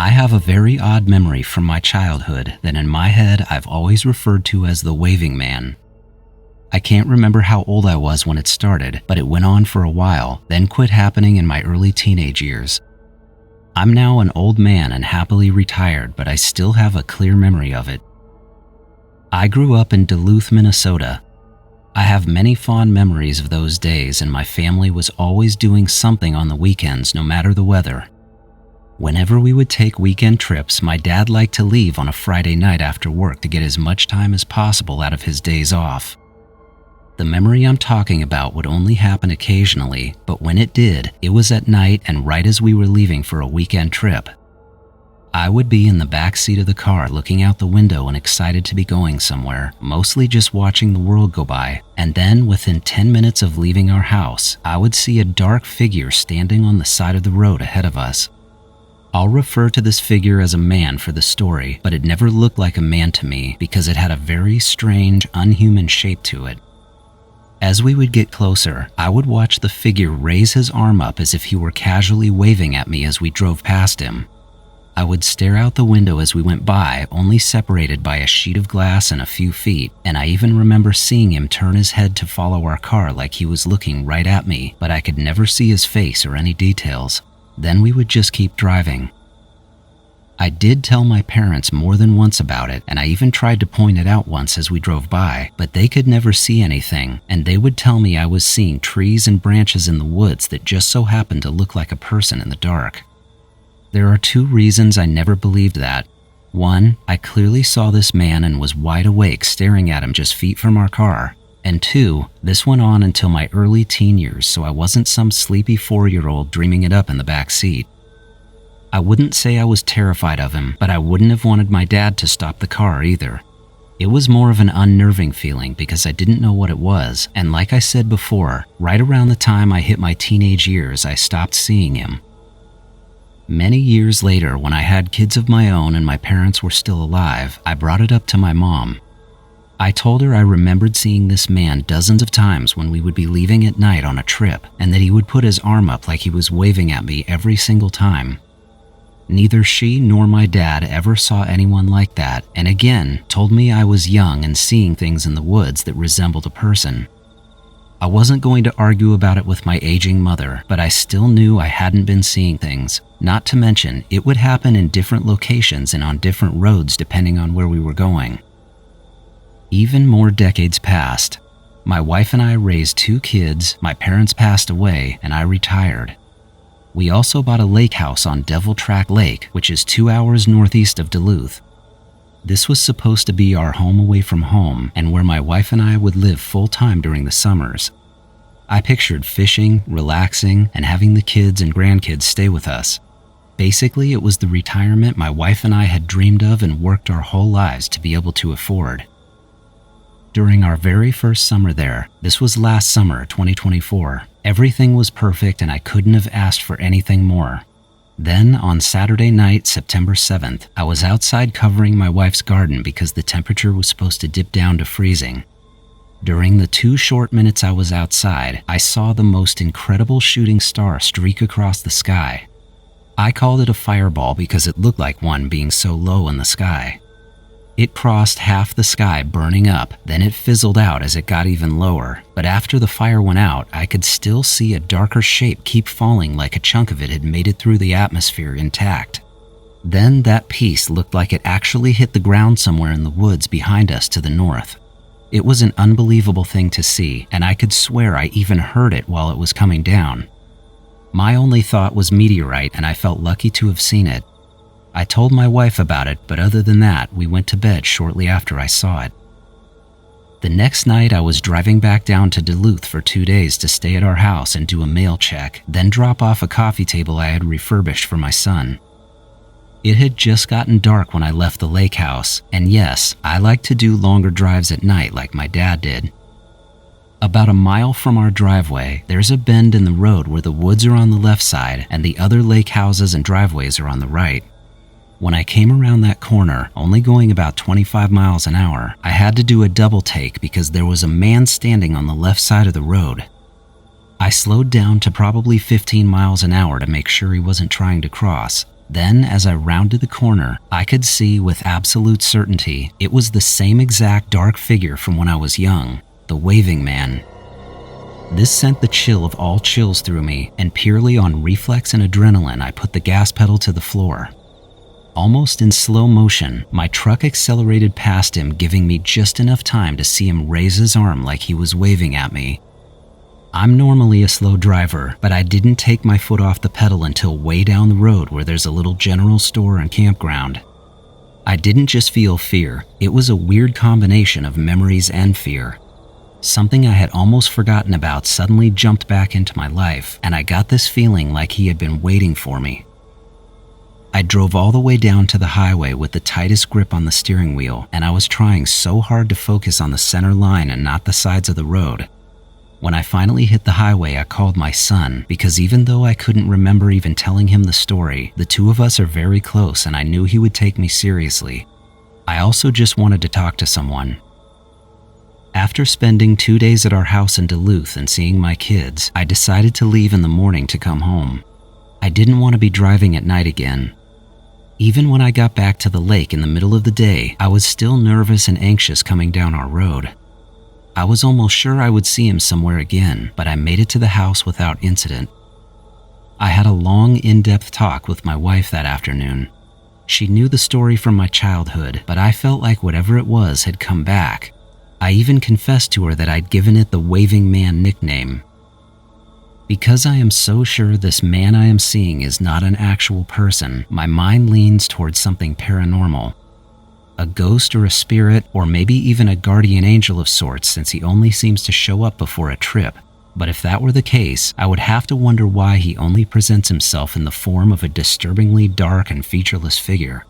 I have a very odd memory from my childhood that in my head I've always referred to as the waving man. I can't remember how old I was when it started, but it went on for a while, then quit happening in my early teenage years. I'm now an old man and happily retired, but I still have a clear memory of it. I grew up in Duluth, Minnesota. I have many fond memories of those days, and my family was always doing something on the weekends, no matter the weather. Whenever we would take weekend trips, my dad liked to leave on a Friday night after work to get as much time as possible out of his days off. The memory I'm talking about would only happen occasionally, but when it did, it was at night and right as we were leaving for a weekend trip. I would be in the back seat of the car looking out the window and excited to be going somewhere, mostly just watching the world go by, and then within 10 minutes of leaving our house, I would see a dark figure standing on the side of the road ahead of us. I'll refer to this figure as a man for the story, but it never looked like a man to me because it had a very strange, unhuman shape to it. As we would get closer, I would watch the figure raise his arm up as if he were casually waving at me as we drove past him. I would stare out the window as we went by, only separated by a sheet of glass and a few feet, and I even remember seeing him turn his head to follow our car like he was looking right at me, but I could never see his face or any details. Then we would just keep driving. I did tell my parents more than once about it, and I even tried to point it out once as we drove by, but they could never see anything, and they would tell me I was seeing trees and branches in the woods that just so happened to look like a person in the dark. There are two reasons I never believed that. One, I clearly saw this man and was wide awake staring at him just feet from our car. And two, this went on until my early teen years, so I wasn't some sleepy 4-year-old dreaming it up in the back seat. I wouldn't say I was terrified of him, but I wouldn't have wanted my dad to stop the car either. It was more of an unnerving feeling because I didn't know what it was, and like I said before, right around the time I hit my teenage years, I stopped seeing him. Many years later, when I had kids of my own and my parents were still alive, I brought it up to my mom. I told her I remembered seeing this man dozens of times when we would be leaving at night on a trip, and that he would put his arm up like he was waving at me every single time. Neither she nor my dad ever saw anyone like that, and again told me I was young and seeing things in the woods that resembled a person. I wasn't going to argue about it with my aging mother, but I still knew I hadn't been seeing things. Not to mention, it would happen in different locations and on different roads depending on where we were going. Even more decades passed. My wife and I raised 2 kids, my parents passed away, and I retired. We also bought a lake house on Devil Track Lake, which is 2 hours northeast of Duluth. This was supposed to be our home away from home and where my wife and I would live full-time during the summers. I pictured fishing, relaxing, and having the kids and grandkids stay with us. Basically, it was the retirement my wife and I had dreamed of and worked our whole lives to be able to afford. During our very first summer there, this was last summer, 2024, everything was perfect and I couldn't have asked for anything more. Then, on Saturday night, September 7th, I was outside covering my wife's garden because the temperature was supposed to dip down to freezing. During the 2 short minutes I was outside, I saw the most incredible shooting star streak across the sky. I called it a fireball because it looked like one being so low in the sky. It crossed half the sky burning up, then it fizzled out as it got even lower, but after the fire went out, I could still see a darker shape keep falling like a chunk of it had made it through the atmosphere intact. Then that piece looked like it actually hit the ground somewhere in the woods behind us to the north. It was an unbelievable thing to see, and I could swear I even heard it while it was coming down. My only thought was meteorite, and I felt lucky to have seen it. I told my wife about it, but other than that, we went to bed shortly after I saw it. The next night, I was driving back down to Duluth for 2 days to stay at our house and do a mail check, then drop off a coffee table I had refurbished for my son. It had just gotten dark when I left the lake house, and yes, I like to do longer drives at night like my dad did. About a mile from our driveway, there's a bend in the road where the woods are on the left side and the other lake houses and driveways are on the right. When I came around that corner, only going about 25 miles an hour, I had to do a double take because there was a man standing on the left side of the road. I slowed down to probably 15 miles an hour to make sure he wasn't trying to cross, Then, as I rounded the corner, I could see with absolute certainty it was the same exact dark figure from when I was young, the waving man. This sent the chill of all chills through me, and purely on reflex and adrenaline, I put the gas pedal to the floor. Almost in slow motion, my truck accelerated past him, giving me just enough time to see him raise his arm like he was waving at me. I'm normally a slow driver, but I didn't take my foot off the pedal until way down the road where there's a little general store and campground. I didn't just feel fear, it was a weird combination of memories and fear. Something I had almost forgotten about suddenly jumped back into my life, and I got this feeling like he had been waiting for me. I drove all the way down to the highway with the tightest grip on the steering wheel, and I was trying so hard to focus on the center line and not the sides of the road. When I finally hit the highway, I called my son, because even though I couldn't remember even telling him the story, the two of us are very close and I knew he would take me seriously. I also just wanted to talk to someone. After spending 2 days at our house in Duluth and seeing my kids, I decided to leave in the morning to come home. I didn't want to be driving at night again. Even when I got back to the lake in the middle of the day, I was still nervous and anxious coming down our road. I was almost sure I would see him somewhere again, but I made it to the house without incident. I had a long, in-depth talk with my wife that afternoon. She knew the story from my childhood, but I felt like whatever it was had come back. I even confessed to her that I'd given it the Waving Man nickname. Because I am so sure this man I am seeing is not an actual person, my mind leans towards something paranormal. A ghost or a spirit, or maybe even a guardian angel of sorts, since he only seems to show up before a trip. But if that were the case, I would have to wonder why he only presents himself in the form of a disturbingly dark and featureless figure.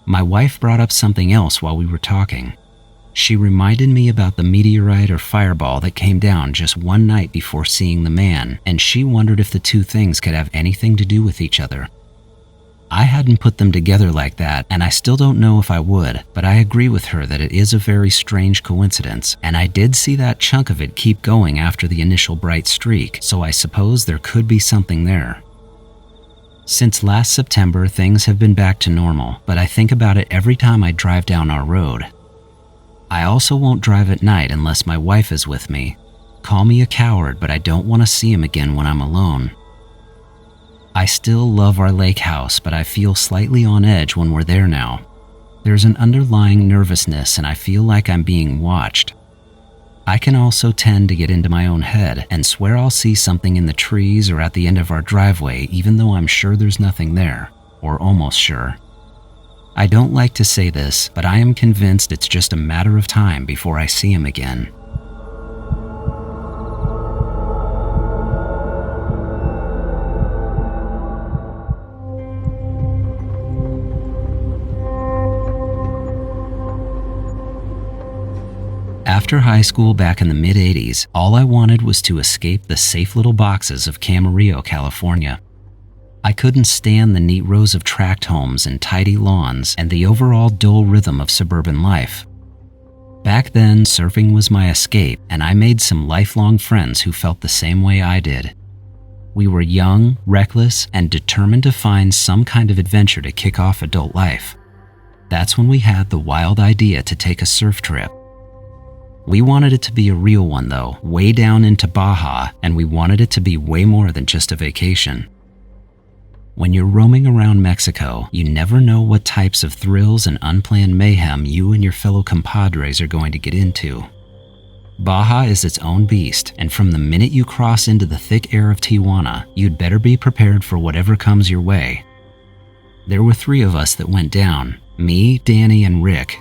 My wife brought up something else while we were talking. She reminded me about the meteorite or fireball that came down just one night before seeing the man, and she wondered if the two things could have anything to do with each other. I hadn't put them together like that, and I still don't know if I would, but I agree with her that it is a very strange coincidence, and I did see that chunk of it keep going after the initial bright streak, so I suppose there could be something there. Since last September, things have been back to normal, but I think about it every time I drive down our road. I also won't drive at night unless my wife is with me. Call me a coward, but I don't want to see him again when I'm alone. I still love our lake house, but I feel slightly on edge when we're there now. There's an underlying nervousness and I feel like I'm being watched. I can also tend to get into my own head and swear I'll see something in the trees or at the end of our driveway even though I'm sure there's nothing there, or almost sure. I don't like to say this, but I am convinced it's just a matter of time before I see him again. After high school back in the mid-'80s, all I wanted was to escape the safe little boxes of Camarillo, California. I couldn't stand the neat rows of tract homes and tidy lawns and the overall dull rhythm of suburban life. Back then, surfing was my escape, and I made some lifelong friends who felt the same way I did. We were young, reckless, and determined to find some kind of adventure to kick off adult life. That's when we had the wild idea to take a surf trip. We wanted it to be a real one though, way down into Baja, and we wanted it to be way more than just a vacation. When you're roaming around Mexico, you never know what types of thrills and unplanned mayhem you and your fellow compadres are going to get into. Baja is its own beast, and from the minute you cross into the thick air of Tijuana, you'd better be prepared for whatever comes your way. There were 3 of us that went down, me, Danny, and Rick.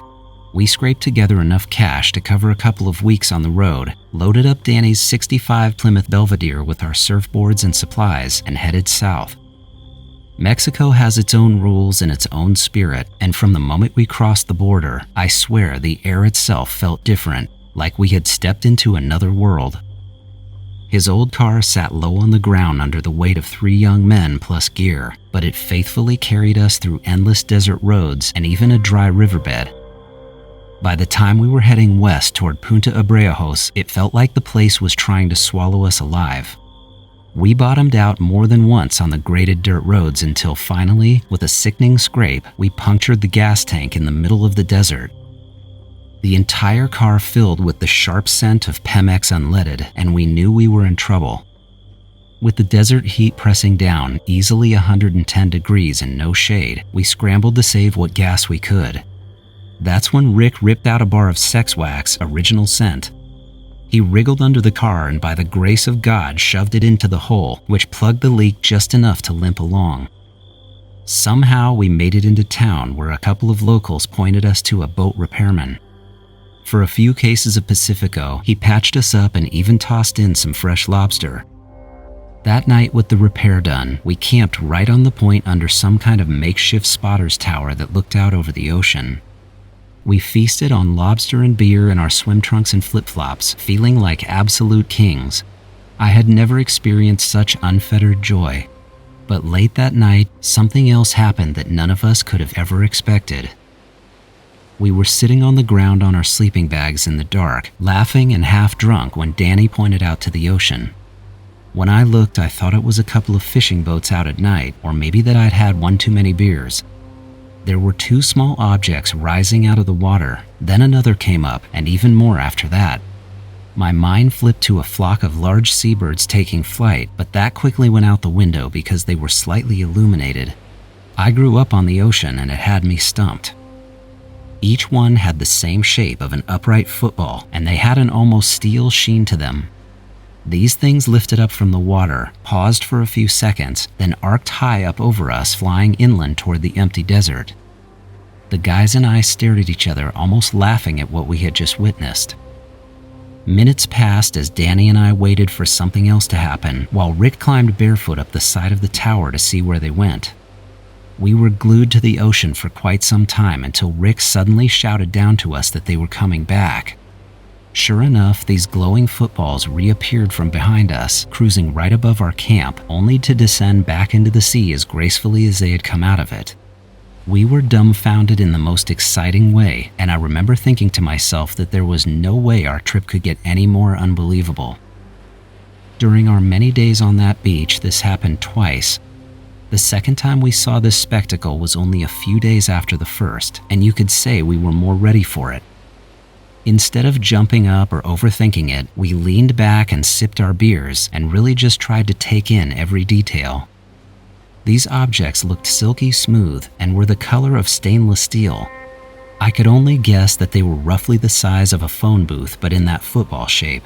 We scraped together enough cash to cover a couple of weeks on the road, loaded up Danny's '65 Plymouth Belvedere with our surfboards and supplies, and headed south. Mexico has its own rules and its own spirit, and from the moment we crossed the border, I swear the air itself felt different, like we had stepped into another world. His old car sat low on the ground under the weight of 3 young men plus gear, but it faithfully carried us through endless desert roads and even a dry riverbed. By the time we were heading west toward Punta Abrejos, it felt like the place was trying to swallow us alive. We bottomed out more than once on the graded dirt roads until finally, with a sickening scrape, we punctured the gas tank in the middle of the desert. The entire car filled with the sharp scent of Pemex unleaded, and we knew we were in trouble. With the desert heat pressing down, easily 110 degrees and no shade, we scrambled to save what gas we could. That's when Rick ripped out a bar of sex wax, original scent. He wriggled under the car and by the grace of God shoved it into the hole, which plugged the leak just enough to limp along. Somehow we made it into town where a couple of locals pointed us to a boat repairman. For a few cases of Pacifico, he patched us up and even tossed in some fresh lobster. That night with the repair done, we camped right on the point under some kind of makeshift spotter's tower that looked out over the ocean. We feasted on lobster and beer in our swim trunks and flip-flops, feeling like absolute kings. I had never experienced such unfettered joy. But late that night, something else happened that none of us could have ever expected. We were sitting on the ground on our sleeping bags in the dark, laughing and half drunk when Danny pointed out to the ocean. When I looked, I thought it was a couple of fishing boats out at night, or maybe that I'd had one too many beers. There were two small objects rising out of the water, then another came up, and even more after that. My mind flipped to a flock of large seabirds taking flight, but that quickly went out the window because they were slightly illuminated. I grew up on the ocean and it had me stumped. Each one had the same shape of an upright football, and they had an almost steel sheen to them. These things lifted up from the water, paused for a few seconds, then arced high up over us, flying inland toward the empty desert. The guys and I stared at each other, almost laughing at what we had just witnessed. Minutes passed as Danny and I waited for something else to happen, while Rick climbed barefoot up the side of the tower to see where they went. We were glued to the ocean for quite some time until Rick suddenly shouted down to us that they were coming back. Sure enough, these glowing footballs reappeared from behind us, cruising right above our camp, only to descend back into the sea as gracefully as they had come out of it. We were dumbfounded in the most exciting way, and I remember thinking to myself that there was no way our trip could get any more unbelievable. During our many days on that beach, this happened twice. The second time we saw this spectacle was only a few days after the first, and you could say we were more ready for it. Instead of jumping up or overthinking it, we leaned back and sipped our beers and really just tried to take in every detail. These objects looked silky smooth and were the color of stainless steel. I could only guess that they were roughly the size of a phone booth, but in that football shape.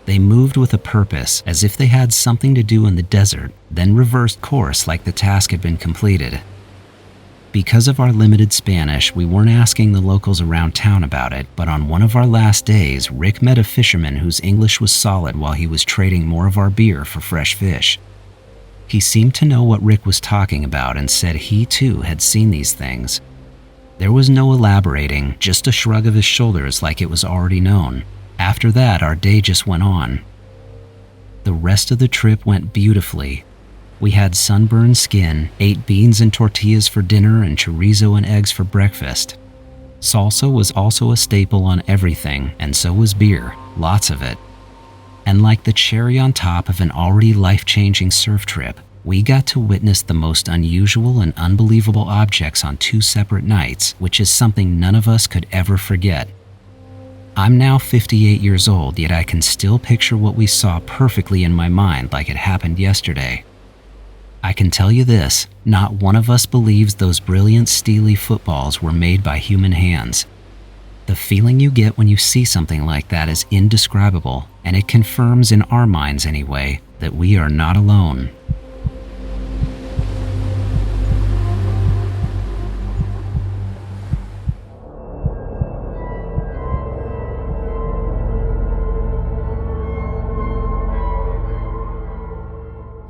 They moved with a purpose, as if they had something to do in the desert, then reversed course like the task had been completed. Because of our limited Spanish, we weren't asking the locals around town about it, but on one of our last days, Rick met a fisherman whose English was solid while he was trading more of our beer for fresh fish. He seemed to know what Rick was talking about and said he too had seen these things. There was no elaborating, just a shrug of his shoulders like it was already known. After that, our day just went on. The rest of the trip went beautifully. We had sunburned skin, ate beans and tortillas for dinner and chorizo and eggs for breakfast. Salsa was also a staple on everything, and so was beer, lots of it. And like the cherry on top of an already life-changing surf trip, we got to witness the most unusual and unbelievable objects on 2 separate nights, which is something none of us could ever forget. I'm now 58 years old, yet I can still picture what we saw perfectly in my mind like it happened yesterday. I can tell you this, not one of us believes those brilliant steely footballs were made by human hands. The feeling you get when you see something like that is indescribable, and it confirms, in our minds anyway, that we are not alone.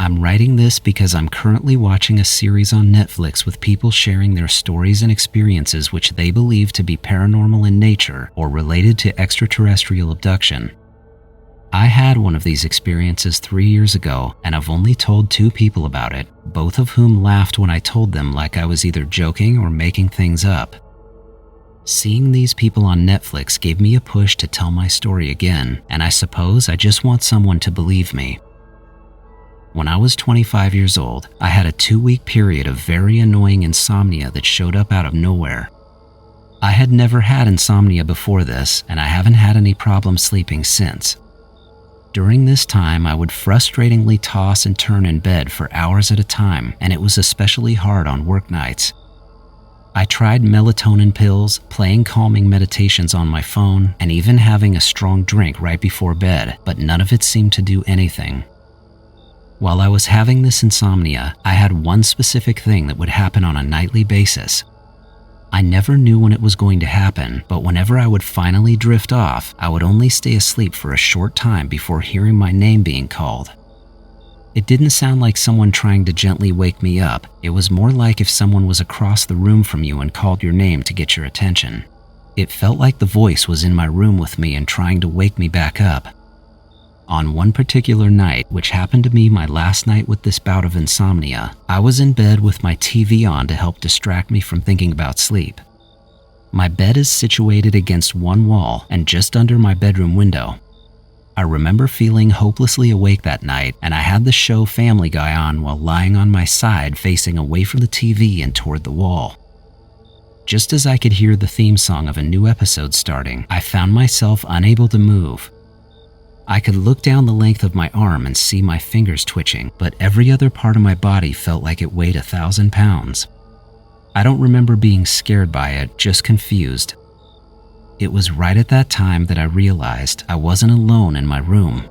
I'm writing this because I'm currently watching a series on Netflix with people sharing their stories and experiences which they believe to be paranormal in nature or related to extraterrestrial abduction. I had one of these experiences 3 years ago, and I've only told 2 people about it, both of whom laughed when I told them like I was either joking or making things up. Seeing these people on Netflix gave me a push to tell my story again, and I suppose I just want someone to believe me. When I was 25 years old, I had a 2-week period of very annoying insomnia that showed up out of nowhere. I had never had insomnia before this, and I haven't had any problem sleeping since. During this time, I would frustratingly toss and turn in bed for hours at a time, and it was especially hard on work nights. I tried melatonin pills, playing calming meditations on my phone, and even having a strong drink right before bed, but none of it seemed to do anything. While I was having this insomnia, I had one specific thing that would happen on a nightly basis. I never knew when it was going to happen, but whenever I would finally drift off, I would only stay asleep for a short time before hearing my name being called. It didn't sound like someone trying to gently wake me up. It was more like if someone was across the room from you and called your name to get your attention. It felt like the voice was in my room with me and trying to wake me back up. On one particular night, which happened to be my last night with this bout of insomnia, I was in bed with my TV on to help distract me from thinking about sleep. My bed is situated against one wall and just under my bedroom window. I remember feeling hopelessly awake that night, and I had the show Family Guy on while lying on my side facing away from the TV and toward the wall. Just as I could hear the theme song of a new episode starting, I found myself unable to move. I could look down the length of my arm and see my fingers twitching, but every other part of my body felt like it weighed 1,000 pounds. I don't remember being scared by it, just confused. It was right at that time that I realized I wasn't alone in my room.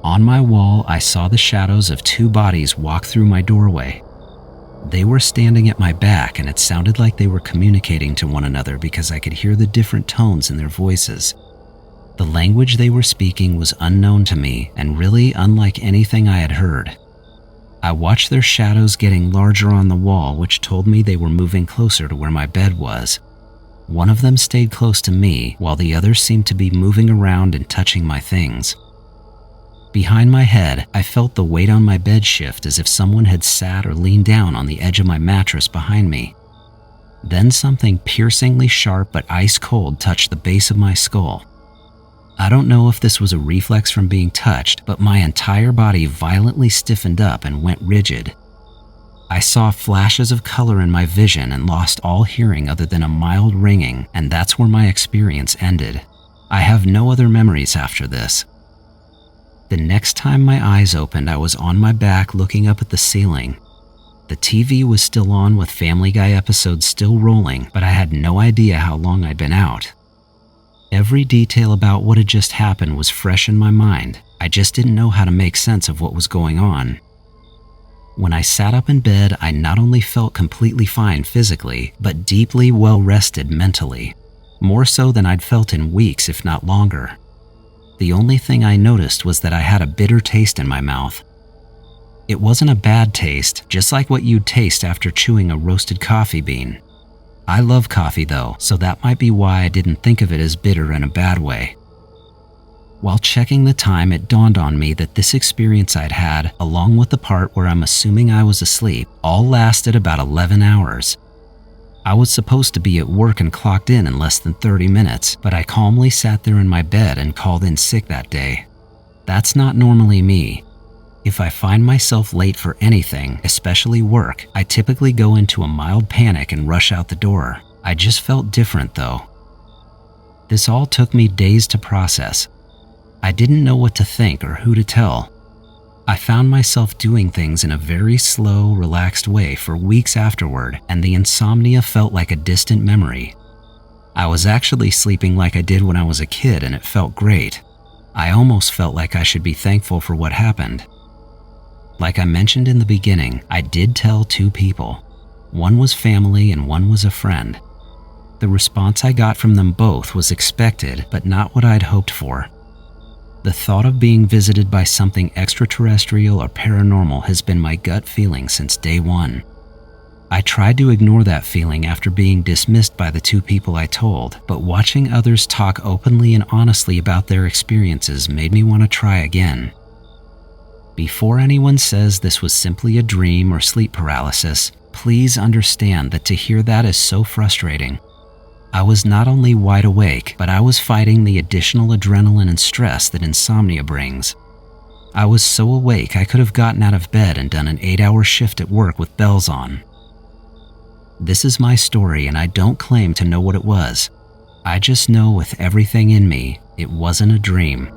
On my wall, I saw the shadows of 2 bodies walk through my doorway. They were standing at my back, and it sounded like they were communicating to one another because I could hear the different tones in their voices. The language they were speaking was unknown to me and really unlike anything I had heard. I watched their shadows getting larger on the wall, which told me they were moving closer to where my bed was. One of them stayed close to me, while the others seemed to be moving around and touching my things. Behind my head, I felt the weight on my bed shift as if someone had sat or leaned down on the edge of my mattress behind me. Then something piercingly sharp but ice cold touched the base of my skull. I don't know if this was a reflex from being touched, but my entire body violently stiffened up and went rigid. I saw flashes of color in my vision and lost all hearing other than a mild ringing, and that's where my experience ended. I have no other memories after this. The next time my eyes opened, I was on my back looking up at the ceiling. The TV was still on with Family Guy episodes still rolling, but I had no idea how long I'd been out. Every detail about what had just happened was fresh in my mind. I just didn't know how to make sense of what was going on. When I sat up in bed, I not only felt completely fine physically, but deeply well-rested mentally, more so than I'd felt in weeks, if not longer. The only thing I noticed was that I had a bitter taste in my mouth. It wasn't a bad taste, just like what you'd taste after chewing a roasted coffee bean. I love coffee though, so that might be why I didn't think of it as bitter in a bad way. While checking the time, it dawned on me that this experience I'd had, along with the part where I'm assuming I was asleep, all lasted about 11 hours. I was supposed to be at work and clocked in less than 30 minutes, but I calmly sat there in my bed and called in sick that day. That's not normally me. If I find myself late for anything, especially work, I typically go into a mild panic and rush out the door. I just felt different though. This all took me days to process. I didn't know what to think or who to tell. I found myself doing things in a very slow, relaxed way for weeks afterward, and the insomnia felt like a distant memory. I was actually sleeping like I did when I was a kid, and it felt great. I almost felt like I should be thankful for what happened. Like I mentioned in the beginning, I did tell 2 people. One was family and one was a friend. The response I got from them both was expected, but not what I'd hoped for. The thought of being visited by something extraterrestrial or paranormal has been my gut feeling since day one. I tried to ignore that feeling after being dismissed by the 2 people I told, but watching others talk openly and honestly about their experiences made me want to try again. Before anyone says this was simply a dream or sleep paralysis, please understand that to hear that is so frustrating. I was not only wide awake, but I was fighting the additional adrenaline and stress that insomnia brings. I was so awake I could have gotten out of bed and done an 8-hour shift at work with bells on. This is my story, and I don't claim to know what it was. I just know with everything in me, it wasn't a dream.